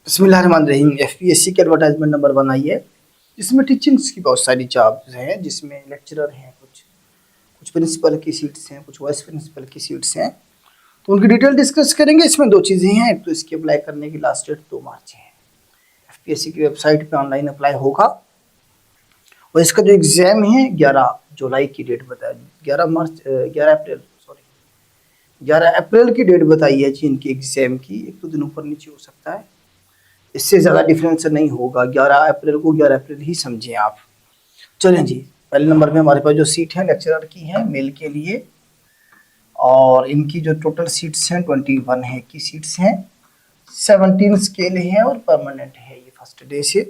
बिस्मिल्लाहिर्रहमानिर्रहीम। एफपीएससी के advertisement number 1 आई है, जिसमें टीचिंग्स की बहुत सारी जॉब्स हैं, जिसमें लेक्चरर हैं, कुछ प्रिंसिपल की सीट्स हैं, कुछ वाइस प्रिंसिपल की सीट्स हैं। तो उनकी डिटेल डिस्कस करेंगे। इसमें दो चीज़ें हैं, एक तो इसकी अप्लाई करने की लास्ट डेट 2 मार्च है। एफपीएससी की वेबसाइट पे ऑनलाइन अप्लाई होगा और इसका जो एग्ज़ाम है 11 जुलाई की डेट बताई, 11 अप्रैल की डेट बताई है जी इनकी एग्ज़ाम की। एक तो दिन ऊपर नीचे हो सकता है, इससे ज़्यादा डिफरेंस नहीं होगा। 11 अप्रैल को 11 अप्रैल ही समझें आप। चलें जी, पहले नंबर में हमारे पास जो सीट है लेक्चरर की है मेल के लिए, और इनकी जो टोटल सीट्स हैं 21 है की सीट्स हैं। 17 स्केल है और परमानेंट है ये फर्स्ट डे से।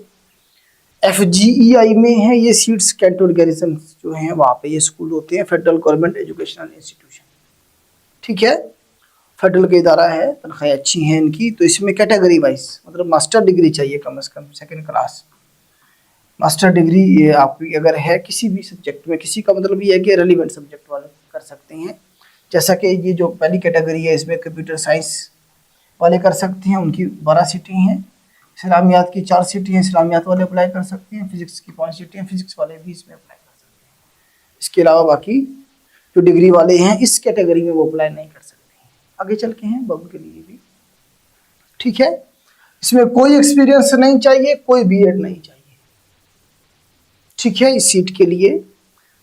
FGEI में है ये सीट्स। कैंटोन गैरिसन जो हैं वहाँ पे ये स्कूल होते हैं, फेडरल गवर्नमेंट एजुकेशनल इंस्टीट्यूशन, ठीक है, फेडरल का इदारा है, तनख्वाहें अच्छी हैं इनकी। तो इसमें कैटेगरी वाइज मतलब मास्टर डिग्री चाहिए कम से कम, सेकंड क्लास मास्टर डिग्री ये आपकी अगर है किसी भी सब्जेक्ट में। किसी का मतलब ये है कि रेलिवेंट सब्जेक्ट वाले कर सकते हैं। जैसा कि ये जो पहली कैटेगरी है इसमें कंप्यूटर साइंस वाले कर सकते हैं, उनकी 12 सीटें हैं। इस्लामियात की 4 सीटें हैं, इस्लामियात वाले अप्लाई कर सकते हैं। फिजिक्स की 5 सीटें हैं, फिजिक्स वाले भी इसमें अप्लाई कर सकते हैं। इसके अलावा बाकी जो डिग्री वाले हैं इस कैटेगरी में वो अप्लाई नहीं कर सकते। आगे चल के हैं बब के लिए भी, ठीक है। इसमें कोई एक्सपीरियंस नहीं चाहिए, कोई बीएड नहीं चाहिए, ठीक है। इस सीट के लिए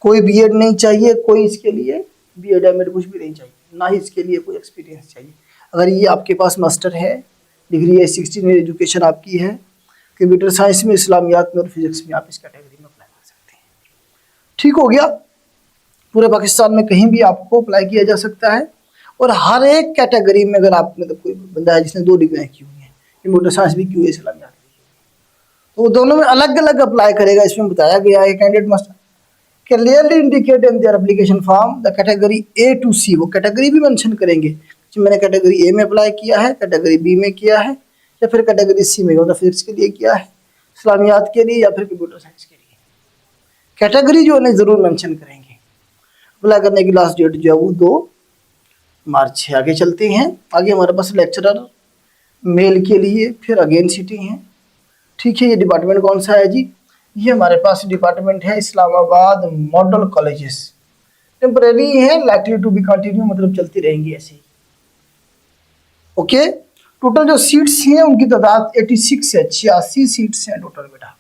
कोई बीएड नहीं चाहिए, कोई इसके लिए बीएड एमएड कुछ भी नहीं चाहिए, ना ही इसके लिए कोई एक्सपीरियंस चाहिए। अगर ये आपके पास मास्टर है, डिग्री है, 16 ईयर एजुकेशन आपकी है, कंप्यूटर साइंस में, इस्लामियात में और फिजिक्स में, आप इस कैटेगरी में अप्लाई कर सकते हैं। ठीक हो गया। पूरे पाकिस्तान में कहीं भी आपको अप्लाई किया जा सकता है। और हर एक कैटेगरी में अगर आप मतलब कोई बंदा है जिसने 2 डिग्रियाँ की हुई हैं, कंप्यूटर साइंस भी की हुई है, इस्लामियात भी, तो वो दोनों में अलग अलग अप्लाई करेगा। इसमें बताया गया है candidate must clearly indicate in their application form the category A to C। वो कैटेगरी भी मेंशन करेंगे कि मैंने कैटेगरी A में अप्लाई किया है, कैटेगरी B में किया है, या फिर कैटेगरी C में मतलब फिजिक्स के लिए किया है, इस्लामियात के लिए या फिर कंप्यूटर साइंस के लिए। कैटेगरी जो है ज़रूर मेंशन करेंगे। अप्लाई करने की लास्ट डेट जो है वो 2 मार्च है। आगे चलते हैं। आगे हमारे पास लेक्चरर मेल के लिए फिर अगेन सिटी हैं, ठीक है। ये डिपार्टमेंट कौन सा है जी? ये हमारे पास डिपार्टमेंट है इस्लामाबाद मॉडल कॉलेजेस। टेम्परेरी है, लाइकली टू बी कंटिन्यू मतलब चलती रहेंगी ऐसे ही, ओके। टोटल जो सीट्स हैं उनकी तादाद 86 है, 86 सीट्स हैं टोटल बेटा।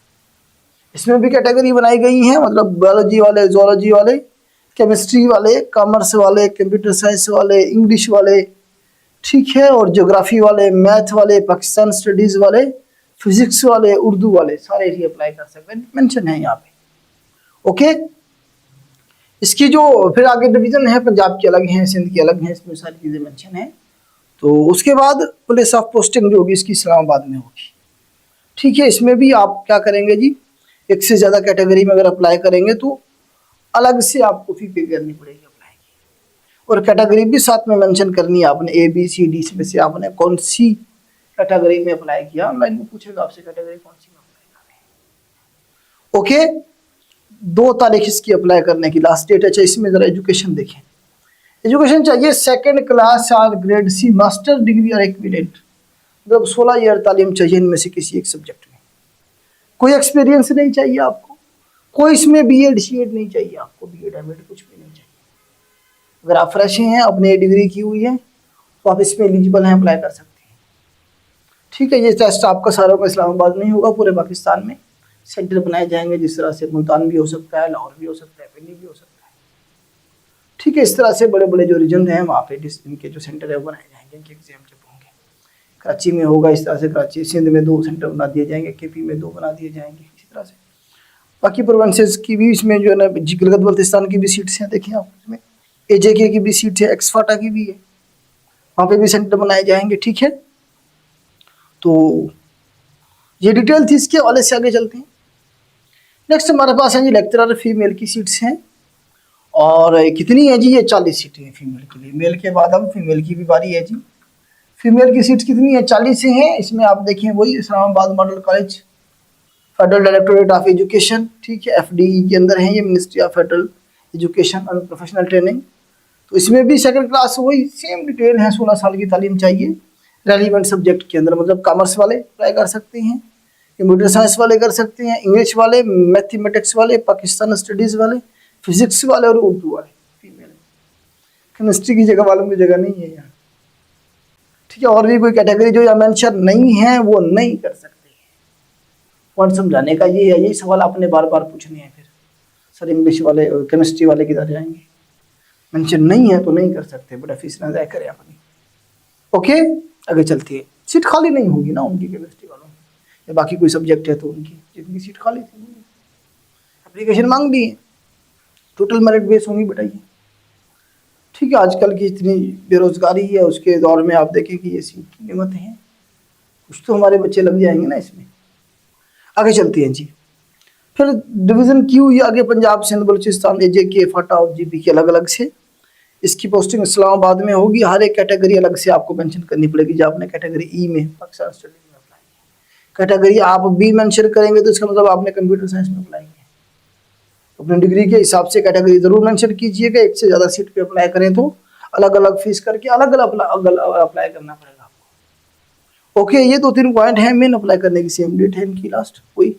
इसमें भी कैटेगरी बनाई गई हैं, मतलब बायोलॉजी वाले, जोलॉजी वाले, केमिस्ट्री वाले, कॉमर्स वाले, कंप्यूटर साइंस वाले, इंग्लिश वाले, ठीक है, और ज्योग्राफी वाले, मैथ वाले, पाकिस्तान स्टडीज़ वाले, फिजिक्स वाले, उर्दू वाले, सारे ही अप्लाई कर सकते हैं, मेंशन है यहाँ पे, ओके। इसकी जो फिर आगे डिवीज़न है, पंजाब की अलग हैं, सिंध की अलग हैं, इसमें सारी चीज़ें मेंशन हैं। तो उसके बाद प्लेस ऑफ पोस्टिंग जो होगी इसकी इस्लामाबाद में होगी, ठीक है। इसमें भी आप क्या करेंगे जी, एक से ज़्यादा कैटेगरी में अगर अप्लाई करेंगे तो अलग से आपको फी पे करनी पड़ेगी अप्लाई की, और कैटेगरी भी साथ में मेंशन करनी है आपने। ABCD में से आपने कौन सी कैटेगरी में अप्लाई किया, ऑनलाइन में पूछेगा आपसे कैटेगरी कौन सी में अप्लाई करें, ओके। 2 तारीख इसकी अप्लाई करने की लास्ट डेट है। अच्छा, इसमें ज़रा एजुकेशन देखें। एजुकेशन चाहिए सेकेंड क्लास और ग्रेड C मास्टर डिग्री और इक्विवेलेंट, मतलब 16 ईयर तालीम चाहिए इनमें से किसी एक सब्जेक्ट में। कोई एक्सपीरियंस नहीं चाहिए आपको, कोई इसमें बीएड सीएड नहीं चाहिए आपको, बीएड एमएड कुछ भी नहीं चाहिए। अगर आप फ्रेश हैं, अपने डिग्री की हुई है, तो आप इसमें एलिजिबल हैं, अप्लाई कर सकते हैं, ठीक है। ये टेस्ट आपका सारों का इस्लामाबाद में ही होगा, पूरे पाकिस्तान में सेंटर बनाए जाएंगे। जिस तरह से मुल्तान भी हो सकता है, लाहौर भी हो सकता है, पिंडी भी हो सकता है, ठीक है। इस तरह से बड़े बड़े जो रीजन हैं वहाँ पे इनके जो सेंटर है वो बनाए जाएंगे, इनके एग्जाम जब होंगे। कराची में होगा इस तरह से, कराची सिंध में 2 सेंटर बना दिए जाएंगे, KP में 2 बना दिए जाएंगे, इसी तरह से बाकी प्रोविंसेस की भी इसमें जो है ना, गिलगित बल्तिस्तान की भी सीट्स हैं, देखिए आप इसमें AJK की भी सीट है, एक्सफाटा की भी है, वहाँ पे भी सेंटर बनाए जाएंगे, ठीक है। तो ये डिटेल थी इसके हवाले से। आगे चलते हैं। नेक्स्ट हमारे पास है जी लेक्चरर फीमेल की सीट्स हैं, और कितनी है जी? ये 40 सीटें हैं फीमेल के लिए। मेल के बाद अब फीमेल की भी बारी है जी। फीमेल की सीट्स कितनी है? 40 हैं। इसमें आप देखें वही Islamabad model college, federal directorate of education, ठीक है, FDE के अंदर है ये, ministry of federal education and professional training. तो इसमें भी सेकंड क्लास वही सेम डिटेल है, 16 साल की तालीम चाहिए, रेलिवेंट सब्जेक्ट के अंदर, मतलब कॉमर्स वाले अप्लाई कर सकते हैं, कंप्यूटर साइंस वाले कर सकते हैं, इंग्लिश वाले, मैथमेटिक्स वाले, पाकिस्तान स्टडीज़ वाले, फिजिक्स वाले और उर्दू वाले। फीमेल केमिस्ट्री की जगह वालों की जगह नहीं है यहाँ, ठीक है। और भी कोई कैटेगरी जो यहाँ मेंशन नहीं है वो नहीं कर सकते। पॉइंट समझाने का ये है, यही सवाल आपने बार बार पूछने हैं फिर, सर इंग्लिश वाले और केमिस्ट्री वाले किधर जाएंगे, मेंशन नहीं है तो नहीं कर सकते, बड़ा फीस ना जाए करें अपनी। ओके, आगे चलती है। सीट खाली नहीं होगी ना उनकी, केमिस्ट्री वालों की या बाकी कोई सब्जेक्ट है तो उनकी, जिनकी सीट खाली थी एप्लीकेशन मांग दी है, टोटल मेरिट बेस होंगी बताइए, ठीक है। आजकल की इतनी बेरोजगारी है, उसके दौर में आप देखें कि ये सीट की कीमत है, कुछ तो हमारे बच्चे लग जाएंगे ना इसमें। आगे चलती हैं जी। फिर डिवीज़न क्यू, ये आगे पंजाब, सिंध, बलूचिस्तान, AJK, फाटा और GP के अलग अलग से, इसकी पोस्टिंग इस्लामाबाद में होगी। हर एक कैटेगरी अलग से आपको मेंशन करनी पड़ेगी। जब आपने कैटेगरी E में पाकिस्तान स्टडी में अप्लाई किया, कैटेगरी आप B मेंशन करेंगे तो इसका मतलब आपने कंप्यूटर साइंस में अप्लाई किया, अपनी डिग्री के हिसाब से कैटेगरी जरूर मेंशन कीजिएगा। एक से ज़्यादा सीट पे अप्लाई करें तो अलग अलग फीस करके अलग अलग अप्लाई करना पड़ेगा आपको। ओके, ये 2-3 पॉइंट है मेन अप्लाई करने की। सेम डेट है इनकी लास्ट, कोई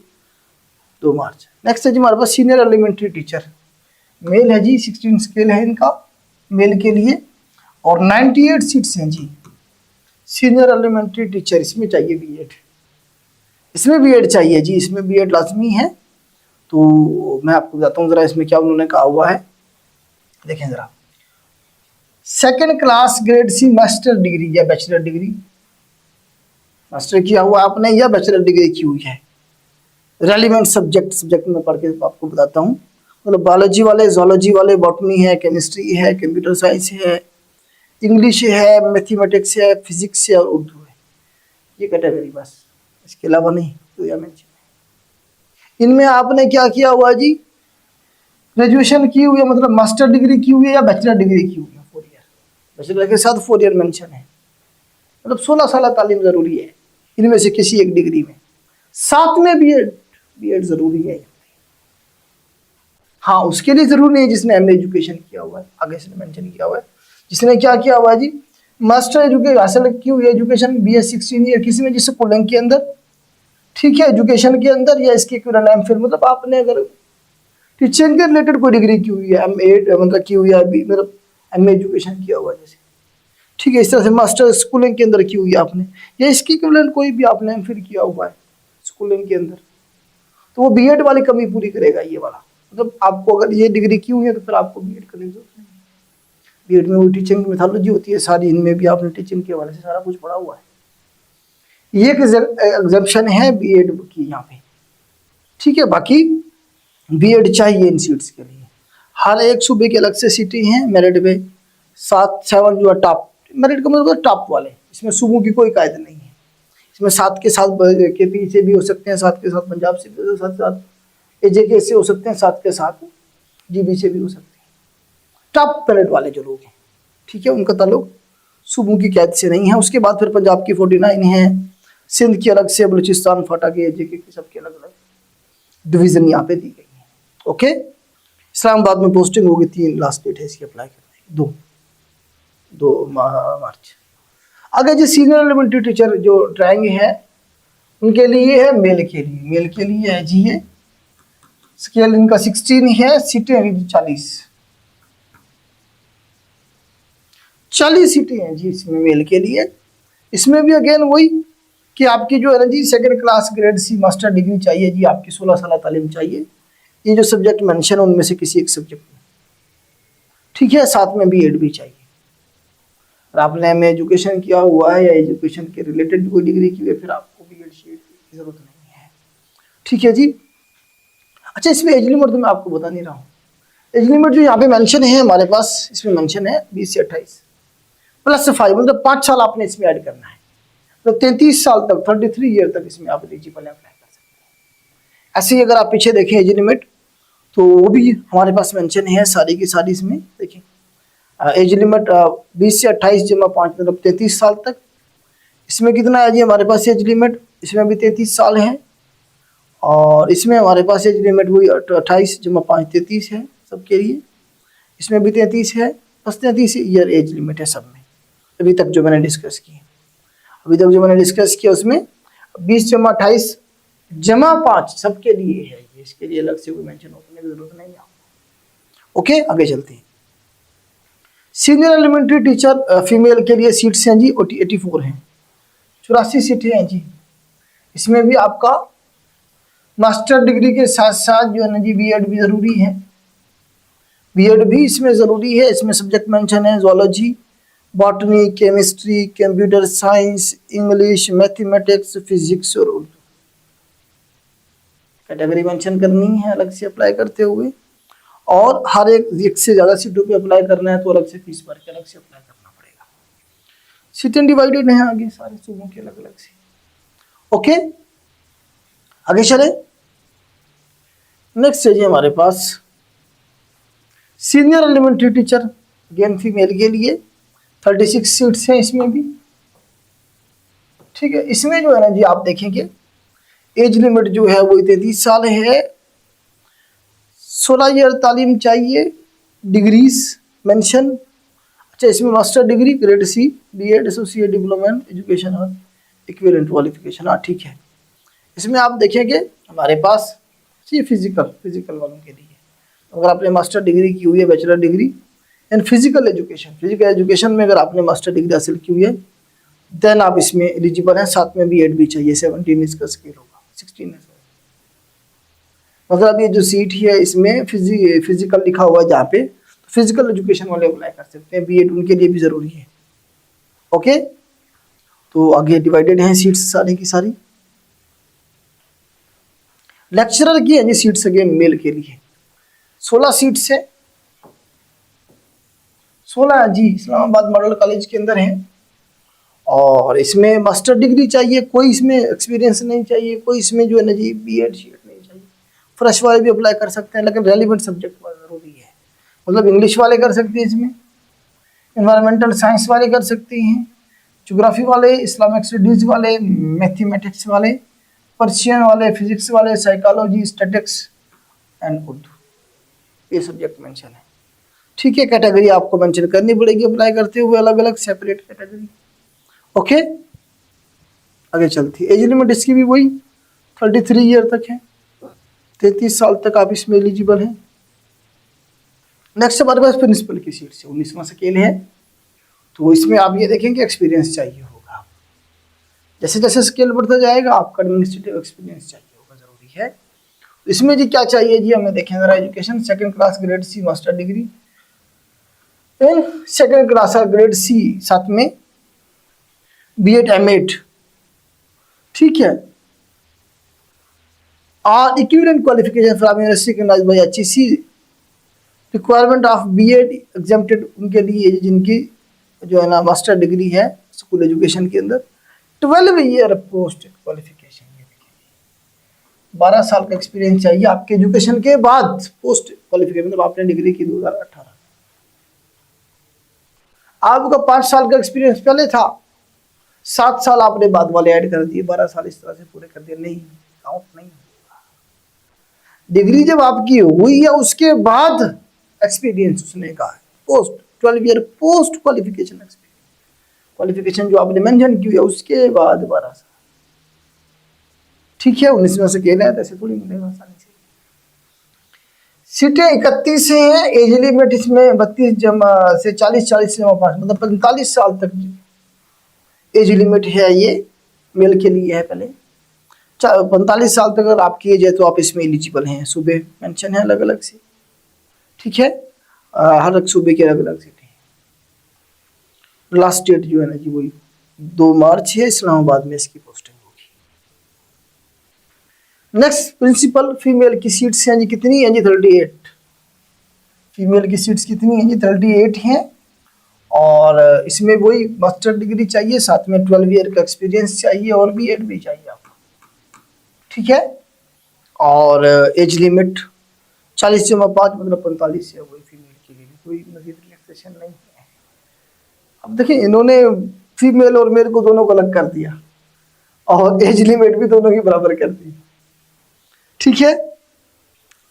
2 मार्च। नेक्स्ट है जी हमारे पास सीनियर एलिमेंट्री टीचर, मेल है जी, 16 स्केल है इनका मेल के लिए, और 98 सीट्स हैं जी। सीनियर एलिमेंट्री टीचर, इसमें चाहिए B.Ed, इसमें B.Ed चाहिए जी, इसमें B.Ed लाजमी है। तो मैं आपको बताता हूँ ज़रा इसमें क्या उन्होंने कहा हुआ है, देखें ज़रा। 2nd class grade C master degree या बैचलर डिग्री, मास्टर किया हुआ आपने या बैचलर डिग्री की हुई है, रेलिवेंट सब्जेक्ट में पढ़ के आपको बताता हूँ, मतलब बायोलॉजी वाले, जोलॉजी वाले, बॉटनी है, केमिस्ट्री है, कंप्यूटर साइंस है, इंग्लिश है, मैथमेटिक्स है, फिजिक्स है और उर्दू है, ये कैटेगरी बस, इसके अलावा नहीं। तो या मेंशन इनमें आपने क्या किया हुआ जी, ग्रेजुएशन की हुई है, मतलब मास्टर डिग्री की हुई है या बैचलर डिग्री की हुई है 4 ईयर, बैचलर के साथ 4 ईयर मेंशन है, मतलब 16 साल तालीम जरूरी है इनमें से किसी एक डिग्री में, साथ में B.Ed जरूरी है। हाँ, उसके लिए जरूरी नहीं जिसने MA एजुकेशन किया हुआ है, आगे से मेंशन किया हुआ है, जिसने क्या किया हुआ है जी, मास्टर एजुकेशन हासिल की हुई एजुकेशन BS 16 ईयर किसी में, जिससे पुलिंग के अंदर, ठीक है, एजुकेशन के अंदर या इसके इक्विवेलेंट, फिर मतलब आपने अगर टीचिंग के रिलेटेड कोई डिग्री की हुई है, MA मतलब की हुई है, मतलब MA एजुकेशन किया हुआ है जैसे, ठीक है, इस तरह से मास्टर स्कूलिंग के अंदर की हुई है आपने, या इसकी इक्विवेलेंट कोई भी आपने MPhil किया हुआ है स्कूलिंग के अंदर, तो वो B.Ed वाली कमी पूरी करेगा ये वाला। मतलब आपको अगर ये डिग्री की हुई है तो फिर आपको B.Ed करने की जरूरत नहीं है। B.Ed में वो टीचिंग मेथोलॉजी होती है सारी, इनमें भी आपने टीचिंग के हवाले से सारा कुछ पढ़ा हुआ है। ये एक एग्जाम्पशन है B.Ed की यहाँ पे, ठीक है। बाकी B.Ed चाहिए इन सीट्स के लिए, हर एक सूबे के अलग से सीटें हैं, मेरिट में 7 जो है टॉप, मेरिट का मतलब टॉप वाले, इसमें सूबों की कोई कायदा नहीं है, इसमें 7 के साथ KP से भी हो सकते हैं, 7 के साथ पंजाब से भी हो सकते हैं, 7 AJK से हो सकते हैं, 7 के साथ GB से भी हो सकते हैं, टॉप मेरिट वाले जो लोग हैं, ठीक है, उनका ताल्लुक सूबों की कैद से नहीं है। उसके बाद फिर पंजाब की 49 है, सिंध की अलग से, बलूचिस्तान, फाटा की, AJK की, सबके अलग अलग डिवीजन यहाँ पे दी गई है। ओके, इस्लामाबाद में पोस्टिंग होगी, 3 लास्ट डेट है इसकी अप्लाई करने की, 2 मार्च। आगे जो सीनियर एलिमेंट्री टीचर जो ड्राइंग है उनके लिए है, मेल के लिए है जी, ये स्केल इनका 16 है, सीटें हैं 40 सीटें हैं जी इसमें मेल के लिए। इसमें भी अगेन वही कि आपकी जो है ना जी 2nd class grade C master degree चाहिए जी, आपकी 16 साल तालीम चाहिए, ये जो सब्जेक्ट मेंशन है उनमें से किसी एक सब्जेक्ट में, ठीक है, साथ में B.Ed भी चाहिए। और आपने MA एजुकेशन किया हुआ है या एजुकेशन के रिलेटेड कोई डिग्री की है, फिर आपको B.Ed शीट की जरूरत नहीं है, ठीक है जी। अच्छा, इसमें एज लिमिट तो मैं आपको बता नहीं रहा हूँ, एज लिमिट जो यहाँ पे मेंशन है हमारे पास, इसमें मेंशन है 20 से 28 +5, मतलब 5 साल आपने इसमें ऐड करना है, तो 33 साल तक, 33 ईयर तक इसमें आप एलिजिबल अप्लाई कर सकते हैं। ऐसे ही अगर आप पीछे देखें एज लिमिट, तो वो भी हमारे पास मेंशन है सारी की सारी, इसमें देखिए एज लिमिट 20 से 28 जमा 5 मतलब 33 साल तक। इसमें कितना है जी हमारे पास एज लिमिट, इसमें भी 33 साल है, और इसमें हमारे पास एज लिमिट वही 28 जमा 5 33 है सबके लिए, इसमें भी 33 है, बस 33 ईयर एज लिमिट है सब में अभी तक जो मैंने डिस्कस की। अभी तक जो मैंने डिस्कस किया उसमें 20 जमा 28 जमा 5 सबके लिए है, इसके लिए अलग से कोई मेंशन करने की जरूरत नहीं है। ओके, आगे चलते हैं। सीनियर एलिमेंट्री टीचर फीमेल के लिए सीट्स हैं जी 84 हैं, 84 सीटें हैं जी। इसमें भी आपका मास्टर डिग्री के साथ साथ जो है ना जी बीएड भी जरूरी है, बीएड भी इसमें जरूरी है। इसमें सब्जेक्ट मेंशन है zoology, botany, chemistry, computer science, English, mathematics, physics और उर्दू। कैटेगरी मेंशन करनी है अलग से अप्लाई करते हुए, और हर एक से ज़्यादा सीटों पे अप्लाई करना है तो अलग से फीस भर के अलग से अप्लाई करना पड़ेगा। सीटें डिवाइडेड हैं आगे सारे सूबों के अलग अलग से। ओके, आगे चले। नेक्स्ट है जी हमारे पास senior elementary teacher, again female के लिए 36 सीट्स हैं इसमें भी। ठीक है, इसमें जो है ना जी आप देखेंगे एज लिमिट जो है वो 33 साल है, 16 ईयर तालीम चाहिए, डिग्रीज मेंशन। अच्छा, इसमें master degree grade C, BEd, associate diploma in education और इक्विवेलेंट क्वालिफिकेशन। हाँ ठीक है, इसमें आप देखेंगे हमारे पास ये फिजिकल वालों के लिए, अगर आपने मास्टर डिग्री की हुई है, bachelor degree in physical education में अगर आपने मास्टर डिग्री हासिल की हुई है देन आप इसमें एलिजिबल हैं। साथ में बीएड भी चाहिए, 17 इसका स्केल होगा, 16 है। मतलब ये जो सीट है इसमें फिजिकल लिखा हुआ है जहाँ पे, तो फिजिकल एजुकेशन वाले अप्लाई कर सकते हैं, बीएड उनके लिए भी जरूरी है। ओके, तो आगे डिवाइडेड हैं सीट्स सारी की सारी। लेक्चरर की है जी सीट्स अगेन मेल के लिए 16 सीट्स है, 16 जी इस्लामाबाद मॉडल कॉलेज के अंदर है। और इसमें मास्टर डिग्री चाहिए, कोई इसमें एक्सपीरियंस नहीं चाहिए, कोई इसमें जो है ना जी बीएड शीट नहीं चाहिए। फ्रेश वाले भी अप्लाई कर सकते हैं, लेकिन रेलिवेंट सब्जेक्ट जरूरी है। मतलब इंग्लिश वाले कर सकते हैं इसमें, एनवायरमेंटल साइंस वाले कर सकते हैं, ज्योग्राफी वाले, इस्लामिक स्टडीज वाले, मैथमेटिक्स वाले, पर्शियन वाले, फिजिक्स वाले, साइकोलॉजी, स्टैटिक्स एंड उर्दू, ये सब्जेक्ट मेंशन है। ठीक है, कैटेगरी आपको मेंशन करनी पड़ेगी अप्लाई करते हुए, अलग अलग सेपरेट कैटेगरी। ओके, आगे चलती है। एज लिमिट इसकी भी वही 33 ईयर तक है, 33 साल तक आप इसमें एलिजिबल हैं। नेक्स्ट हमारे पास प्रिंसिपल की सीट से 19वां स्केल है, तो इसमें आप ये देखेंगे एक्सपीरियंस चाहिए होगा। जैसे जैसे स्केल बढ़ता जाएगा आपका एडमिनिस्ट्रेटिव एक्सपीरियंस चाहिए होगा, जरूरी है। इसमें जी क्या चाहिए जी, हमें देखें जरा। Education second class grade C master degree in second class grade C, साथ में बीएड एमएड। ठीक है, और equivalent qualification from university recognised by HEC. Requirement of BEd exempted उनके लिए जिनकी जो है ना मास्टर डिग्री है स्कूल एजुकेशन के अंदर, 12 ईयर पोस्ट क्वालिफिकेशन। 12 साल का एक्सपीरियंस चाहिए आपके एजुकेशन के बाद पोस्ट क्वालिफिकेशन, मतलब आपने डिग्री की 2018। आपका 5 साल का एक्सपीरियंस पहले था, 7 साल आपने बाद वाले ऐड कर दिए, 12 साल इस तरह से पूरे कर दिए, नहीं काउंट नहीं होगा। डिग्री जब आपकी हुई है उसके बाद एक्सपीरियंस उसने कहा है, post 12 year post qualification experience, qualification जो आपने मेंशन की है उसके बाद 12 साल। ठीक है, 19वां स्केल है, ऐसे थोड़ी मिलेगा आसानी से। सीटें 31 हैं, एज लिमिट इसमें 32 जमा से 40 जमा 5, मतलब 45 साल तक एज लिमिट है। ये मेल के लिए है, पहले 45 साल तक अगर आपकी एज है तो आप इसमें एलिजिबल हैं। सूबे मेंशन है अलग अलग से। ठीक है, हर एक सूबे की अलग अलग सीटें हैं। लास्ट डेट जो है ना जी वही 2 मार्च है, इस्लामाबाद में इसकी पोस्टिंग होगी। नेक्स्ट प्रिंसिपल फीमेल की सीट्स हैं जी, कितनी हैं जी 38। फीमेल की सीट्स कितनी हैं जी 38 हैं, और इसमें वही मास्टर डिग्री चाहिए, साथ में 12 ईयर का एक्सपीरियंस चाहिए और बीएड भी चाहिए आपको। ठीक है, और एज लिमिट 40 जमा 5 मतलब 45 है, वही फीमेल के लिए कोई मजीद रिलैक्सेशन नहीं है। अब देखिए इन्होंने फीमेल और मेल को दोनों को अलग कर दिया और एज लिमिट भी दोनों की बराबर कर दी। ठीक है,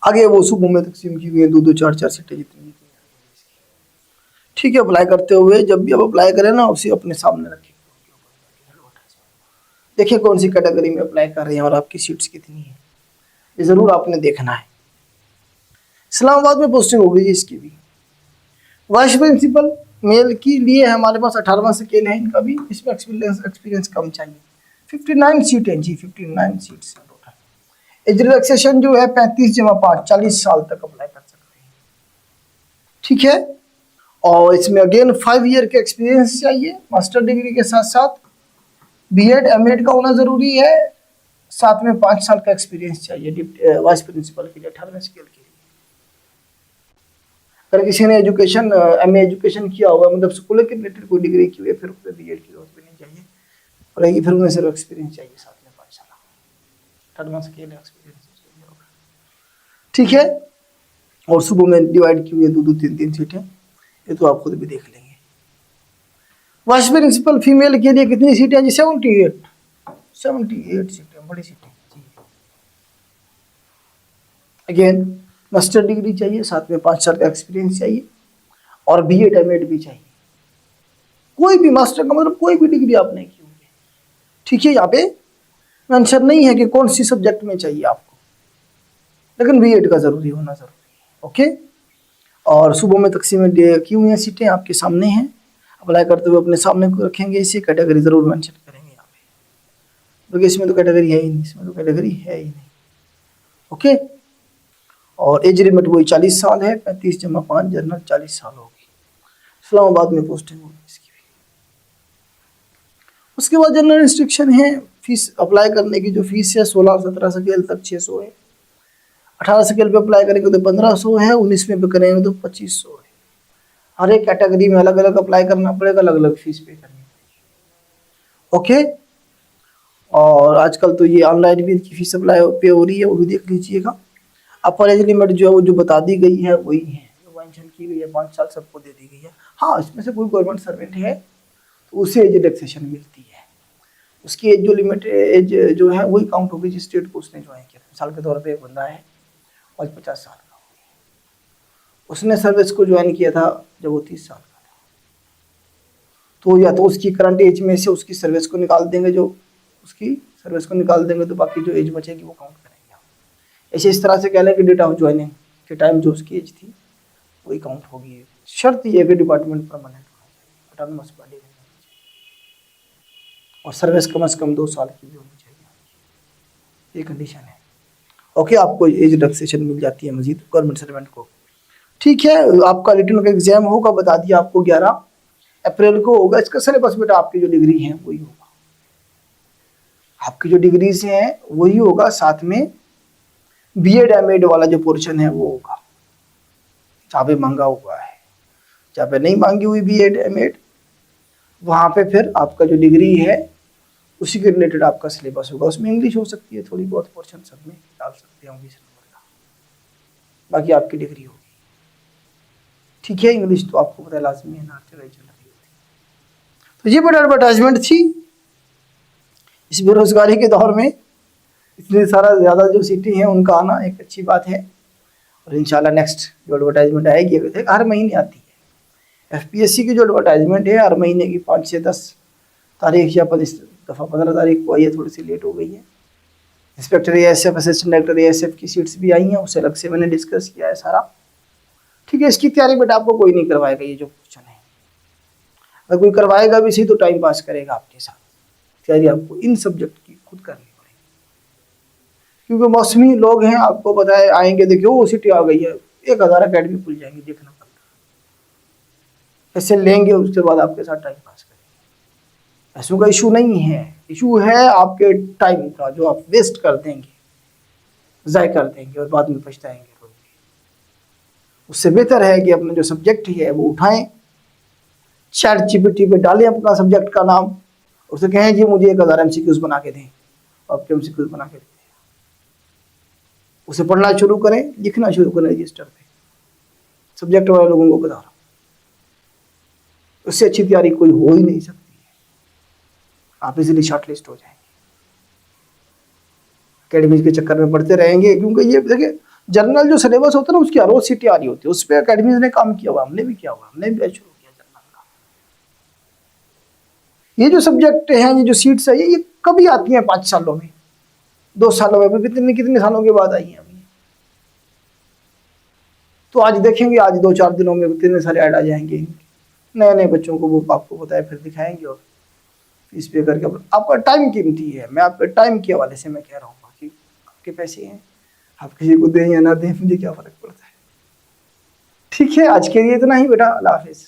आगे वो सूबों में तकसीम की हुई है 2-2 4-4 सीटें जितनी। ठीक है, अप्लाई करते हुए जब भी आप अप्लाई करें ना उसे अपने सामने रखें, देखिए कौन सी कैटेगरी में अप्लाई कर रहे हैं और आपकी सीट्स कितनी है, ये जरूर आपने देखना है। इस्लामाबाद में पोस्टिंग होगी जी इसकी भी। वाइस प्रिंसिपल मेल के लिए हमारे पास 18वां स्केल है इनका भी, इसमें एक्सपीरियंस कम चाहिए। 59 सीट है जी, 59 सीट्स है टोटल। एज रिलैक्सेशन जो है 35+5 40 साल तक अप्लाई कर सकते हैं, ठीक है। और इसमें अगेन 5 ईयर के एक्सपीरियंस चाहिए, मास्टर डिग्री के साथ साथ बीएड एमएड का होना जरूरी है, साथ में 5 साल का एक्सपीरियंस चाहिए वाइस प्रिंसिपल के लिए 18वें स्केल के लिए। अगर किसी ने एजुकेशन एमए एजुकेशन किया हुआ, मतलब स्कूल के रिलेटेड कोई डिग्री की हुई है, फिर उसमें बीएड की जरूरत भी नहीं चाहिए पड़ेगी, फिर उन्हें सिर्फ एक्सपीरियंस चाहिए साथ में 5 साल, 18वां स्केल एक्सपीरियंस चाहिए होगा, ठीक है। और सुबह में डिवाइड की हुई है 2-2 3-3 सीटें, ये तो आप खुद भी देख लेंगे। वाइस प्रिंसिपल फीमेल के लिए कितनी सीटें हैं जी? 78 सीटें, बड़ी सीटें जी। अगेन मास्टर डिग्री चाहिए, साथ में 5 साल का एक्सपीरियंस चाहिए और बीएड एमएड भी चाहिए। कोई भी मास्टर का मतलब कोई भी डिग्री आप नहीं की होगी, ठीक है। यहाँ पे मेंशन नहीं है कि कौन सी सब्जेक्ट में चाहिए आपको, लेकिन बीएड का जरूरी होना जरूरी है, ओके। और सुबह में तकसीम की हुई हैं सीटें आपके सामने हैं, अप्लाई करते हुए अपने सामने को रखेंगे, इसी कैटेगरी जरूर मेंशन करेंगे यहाँ पे, क्योंकि इसमें तो कैटेगरी है ही नहीं, इसमें तो कैटेगरी है ही नहीं, ओके। और एज लिमिट वही 40 साल है, 35+5 जनरल 40 साल होगी। इस्लामाबाद में पोस्टिंग होगी इसकी भी। उसके बाद जनरल रिस्ट्रिक्शन है, फीस अप्लाई करने की जो फीस है 16-17 स्केल तक 600 है, 18 स्केल पे अप्लाई करेंगे तो 1500 है, 19 पे करेंगे तो 2500 है। हर एक कैटेगरी में अलग अलग अप्लाई करना पड़ेगा, अलग अलग फीस पे करनी पड़ेगी, ओके। और आजकल तो ये ऑनलाइन भी इनकी फीस अप्लाई पे हो रही है, वो भी देख लीजिएगा। अपर एज लिमिट जो है वो जो बता दी गई है वही है, जो मेंशन की गई है 5 साल सबको दे दी गई है। हाँ, इसमें से कोई गवर्नमेंट सर्वेंट है तो उसे एज रिलैक्सेशन मिलती है, उसकी एज जो लिमिट एज जो है वही काउंट होगी जिस स्टेट को उसने ज्वाइन किया। मिसाल के तौर पे एक बंदा है आज 50 साल का, उसने सर्विस को ज्वाइन किया था जब वो 30 साल का था, तो या तो उसकी करंट एज में से उसकी सर्विस को निकाल देंगे, जो उसकी सर्विस को निकाल देंगे तो बाकी जो एज बचेगी वो काउंट करेंगे। ऐसे इस तरह से कह लें कि डेट ऑफ ज्वाइनिंग के टाइम जो उसकी एज थी वही काउंट होगी। शर्त ये है कि डिपार्टमेंट परमानेंट होना चाहिए, ऑटोनोमस बॉडी में होना चाहिए, और सर्विस कम से कम 2 साल की भी होनी चाहिए, ये कंडीशन है, ओके। आपको एज रिलैक्सेशन मिल जाती है मजीद गवर्नमेंट सर्वेंट को, ठीक है। आपका रिटर्न का एग्जाम होगा, बता दिया आपको 11 अप्रैल को होगा। इसका सिलेबस बेटा आपकी जो डिग्री है वही होगा, आपकी जो डिग्रीज हैं वही होगा, साथ में बीएड एमएड वाला जो पोर्शन है वो होगा, जहाँ पे मांगा हुआ है। जहाँ पे नहीं मांगी हुई बीएड एमएड, वहाँ पे फिर आपका जो डिग्री है उसी के रिलेटेड आपका सिलेबस होगा। उसमें इंग्लिश हो सकती है थोड़ी बहुत, पोर्शन सब में डाल सकते हैं 20 नंबर का, बाकी आपकी डिग्री होगी, ठीक है। इंग्लिश तो आपको पता है लाजमी है ना, चल रही होती। तो ये बड़ी एडवर्टाइजमेंट थी इस बेरोजगारी के दौर में, इतनी सारा ज़्यादा जो सीटें हैं उनका आना एक अच्छी बात है। और इंशाल्लाह नेक्स्ट जो एडवर्टाइजमेंट आएगी हर महीने आती है। एफपीएससी की जो एडवर्टाइजमेंट है हर महीने की 5 से 10 तारीख या 15 तारीख को आई है, थोड़ी सी लेट हो गई है। Inspector ASF, assistant director ASF की सीट्स भी आई हैं, उससे अलग से मैंने डिस्कस किया है सारा, ठीक है। इसकी तैयारी बेटा आपको कोई नहीं करवाएगा, ये जो क्वेश्चन है अगर कोई करवाएगा भी सही तो टाइम पास करेगा आपके साथ। तैयारी आपको इन सब्जेक्ट की खुद करनी पड़ेगी, क्योंकि मौसमी लोग हैं, आपको पता है आएंगे, देखिए वो सिटी आ गई है, 1000 अकेडमी खुल जाएंगे, देखना पड़ता है, ऐसे लेंगे उसके बाद आपके साथ टाइम पास करेंगे। ऐसों का इशू नहीं है, इशू है आपके टाइम का जो आप वेस्ट कर देंगे, ज़ाय कर देंगे और बाद में पछताएंगे। उससे बेहतर है कि अपना जो सब्जेक्ट है वो उठाएं, चैट जीपीटी पे डालें अपना सब्जेक्ट का नाम, उससे कहें जी मुझे 1000 एमसीक्यूज बना के दें, आपके एमसीक्यूज बना के दें, उसे पढ़ना शुरू करें, लिखना शुरू करें रजिस्टर पे, सब्जेक्ट वाले लोगों को बता रहा हूं, उससे अच्छी तैयारी कोई हो ही नहीं सकती है, आप इजीली शॉर्टलिस्ट हो जाएंगे। अकेडमीज के चक्कर में पढ़ते रहेंगे, क्योंकि ये देखिए जनरल जो सिलेबस होता है ना उसकी हर रोज सीटें आ रही होती है, उस पर अकेडमीज ने काम किया हुआ, हमने भी किया हुआ, हमने भी बैच शुरू किया जनरल का। ये जो सब्जेक्ट हैं, ये जो सीट्स है, ये कभी आती हैं 5 सालों में, 2 सालों में, अभी कितने कितने सालों के बाद आई हैं अभी। तो आज देखेंगे, आज 2-4 दिनों में कितने सारे ऐड आ जाएंगे नए नए बच्चों को, वो आपको बताया फिर दिखाएंगे और फीस पे करके। आपका टाइम कीमती है, मैं आपके टाइम के हवाले से मैं कह रहा हूँ, बाकी आपके पैसे हैं, आप किसी को दें या ना दें मुझे क्या फर्क पड़ता है। ठीक है, आज के लिए इतना ही बेटा, अल्लाह हाफिज़।